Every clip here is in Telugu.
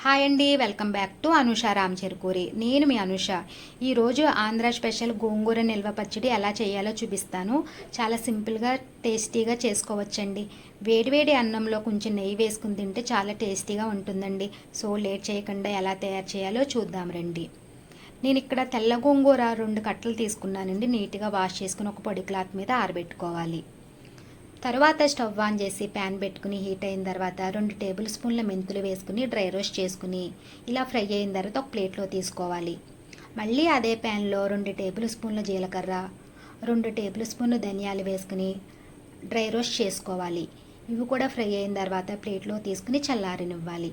హాయ్ అండి, welcome back to Anusha Ram Cherukuri. నేను మీ అనుష. ఈరోజు ఆంధ్ర స్పెషల్ గోంగూర నిల్వ పచ్చడి ఎలా చేయాలో చూపిస్తాను. చాలా సింపుల్గా టేస్టీగా చేసుకోవచ్చండి. వేడివేడి అన్నంలో కొంచెం నెయ్యి వేసుకుని తింటే చాలా టేస్టీగా ఉంటుందండి. సో లేట్ చేయకుండా ఎలా తయారు చేయాలో చూద్దాం రండి. నేను ఇక్కడ తెల్ల గోంగూర 2 కట్టలు తీసుకున్నానండి. నీట్గా వాష్ చేసుకుని ఒక పొడి క్లాత్ మీద ఆరబెట్టుకోవాలి. తర్వాత స్టవ్ ఆన్ చేసి ప్యాన్ పెట్టుకుని హీట్ అయిన తర్వాత 2 టేబుల్ స్పూన్ల మెంతులు వేసుకుని డ్రై రోస్ట్ చేసుకుని ఇలా ఫ్రై అయిన తర్వాత ఒక ప్లేట్లో తీసుకోవాలి. మళ్ళీ అదే ప్యాన్లో 2 టేబుల్ స్పూన్ల జీలకర్ర, 2 టేబుల్ స్పూన్ల ధనియాలు వేసుకుని డ్రై రోస్ట్ చేసుకోవాలి. ఇవి కూడా ఫ్రై అయిన తర్వాత ప్లేట్లో తీసుకుని చల్లారనివ్వాలి.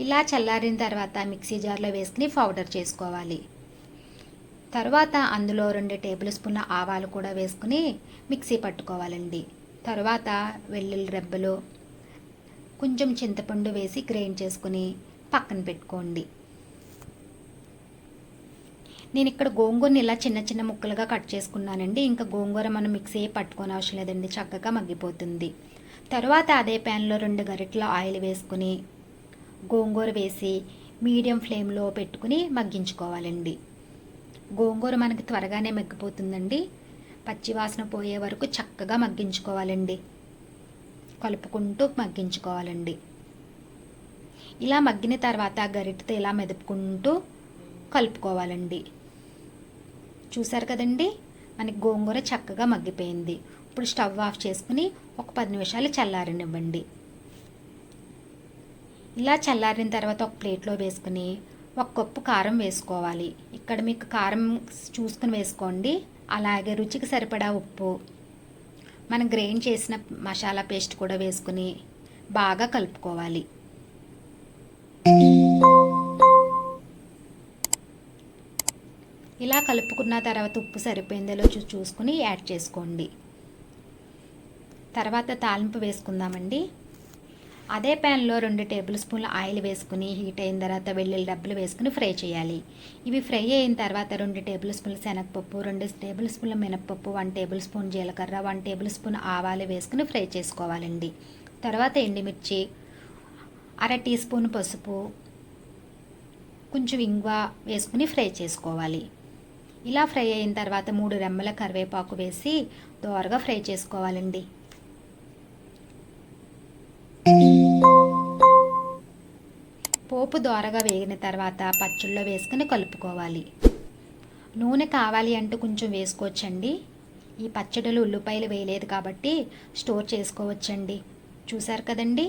ఇలా చల్లారిన తర్వాత మిక్సీ జార్లో వేసుకుని పౌడర్ చేసుకోవాలి. తర్వాత అందులో 2 టేబుల్ స్పూన్ల ఆవాలు కూడా వేసుకుని మిక్సీ పట్టుకోవాలండి. తర్వాత వెల్లుల్లి రెబ్బలు, కొంచెం చింతపండు వేసి గ్రైండ్ చేసుకుని పక్కన పెట్టుకోండి. నేను ఇక్కడ గోంగూరని ఇలా చిన్న చిన్న ముక్కలుగా కట్ చేసుకున్నానండి. ఇంకా గోంగూర మనం మిక్సీ పట్టుకోని అవసరం లేదండి, చక్కగా మగ్గిపోతుంది. తర్వాత అదే ప్యాన్లో 2 గరిటెల ఆయిల్ వేసుకుని గోంగూర వేసి మీడియం ఫ్లేమ్లో పెట్టుకుని మగ్గించుకోవాలండి. గోంగూర మనకి త్వరగానే మగ్గిపోతుందండి. పచ్చివాసన పోయే వరకు చక్కగా మగ్గించుకోవాలండి. కలుపుకుంటూ మగ్గించుకోవాలండి. ఇలా మగ్గిన తర్వాత గరిటెతో ఇలా మెదుపుకుంటూ కలుపుకోవాలండి. చూసారు కదండి, మనకి గోంగూర చక్కగా మగ్గిపోయింది. ఇప్పుడు స్టవ్ ఆఫ్ చేసుకుని ఒక 10 నిమిషాలు చల్లారనివ్వండి. ఇలా చల్లారిన తర్వాత ఒక ప్లేట్లో వేసుకుని 1 కప్పు కారం వేసుకోవాలి. ఇక్కడ మీకు కారం చూసుకుని వేసుకోండి. అలాగే రుచికి సరిపడా ఉప్పు, మనం గ్రైండ్ చేసిన మసాలా పేస్ట్ కూడా వేసుకుని బాగా కలుపుకోవాలి. ఇలా కలుపుకున్న తర్వాత ఉప్పు సరిపోయిందో చూసుకుని యాడ్ చేసుకోండి. తర్వాత తాలింపు వేసుకుందామండి. అదే ప్యాన్లో 2 టేబుల్ స్పూన్ల ఆయిల్ వేసుకుని హీట్ అయిన తర్వాత వెల్లుల్లి డబ్బులు వేసుకుని ఫ్రై చేయాలి. ఇవి ఫ్రై అయిన తర్వాత 2 టేబుల్ స్పూన్ల శనగపప్పు, 2 టేబుల్ స్పూన్ల మినపప్పు, 1 టేబుల్ స్పూన్ జీలకర్ర, 1 టేబుల్ స్పూన్ ఆవాలు వేసుకుని ఫ్రై చేసుకోవాలండి. తర్వాత ఎండుమిర్చి, 1/2 టీ స్పూన్ పసుపు, కొంచెం ఇంగువ వేసుకుని ఫ్రై చేసుకోవాలి. ఇలా ఫ్రై అయిన తర్వాత 3 రెమ్మల కరివేపాకు వేసి దోరగా ఫ్రై చేసుకోవాలండి. పోపు దోరగా వేగిన తర్వాత పచ్చళ్ళలో వేసుకుని కలుపుకోవాలి. నూనె కావాలి అంటే కొంచెం వేసుకోవచ్చండి. ఈ పచ్చడిలో ఉల్లిపాయలు వేయలేదు కాబట్టి స్టోర్ చేసుకోవచ్చండి. చూసారు కదండి,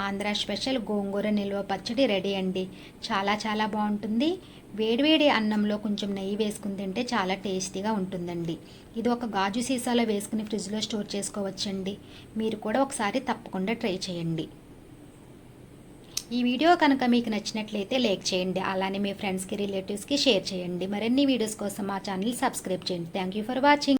ఆంధ్ర స్పెషల్ గోంగూర నిల్వ పచ్చడి రెడీ అండి. చాలా చాలా బాగుంటుంది. వేడివేడి అన్నంలో కొంచెం నెయ్యి వేసుకుని తింటే చాలా టేస్టీగా ఉంటుందండి. ఇది ఒక గాజు సీసాలో వేసుకుని ఫ్రిడ్జ్లో స్టోర్ చేసుకోవచ్చండి. మీరు కూడా ఒకసారి తప్పకుండా ట్రై చేయండి. ఈ వీడియో కనుక మీకు నచ్చినట్లయితే లైక్ చేయండి. అలానే మీ ఫ్రెండ్స్కి, రిలేటివ్స్కి షేర్ చేయండి. మరిన్ని వీడియోస్ కోసం మా ఛానల్ సబ్స్క్రైబ్ చేయండి. Thank you for watching.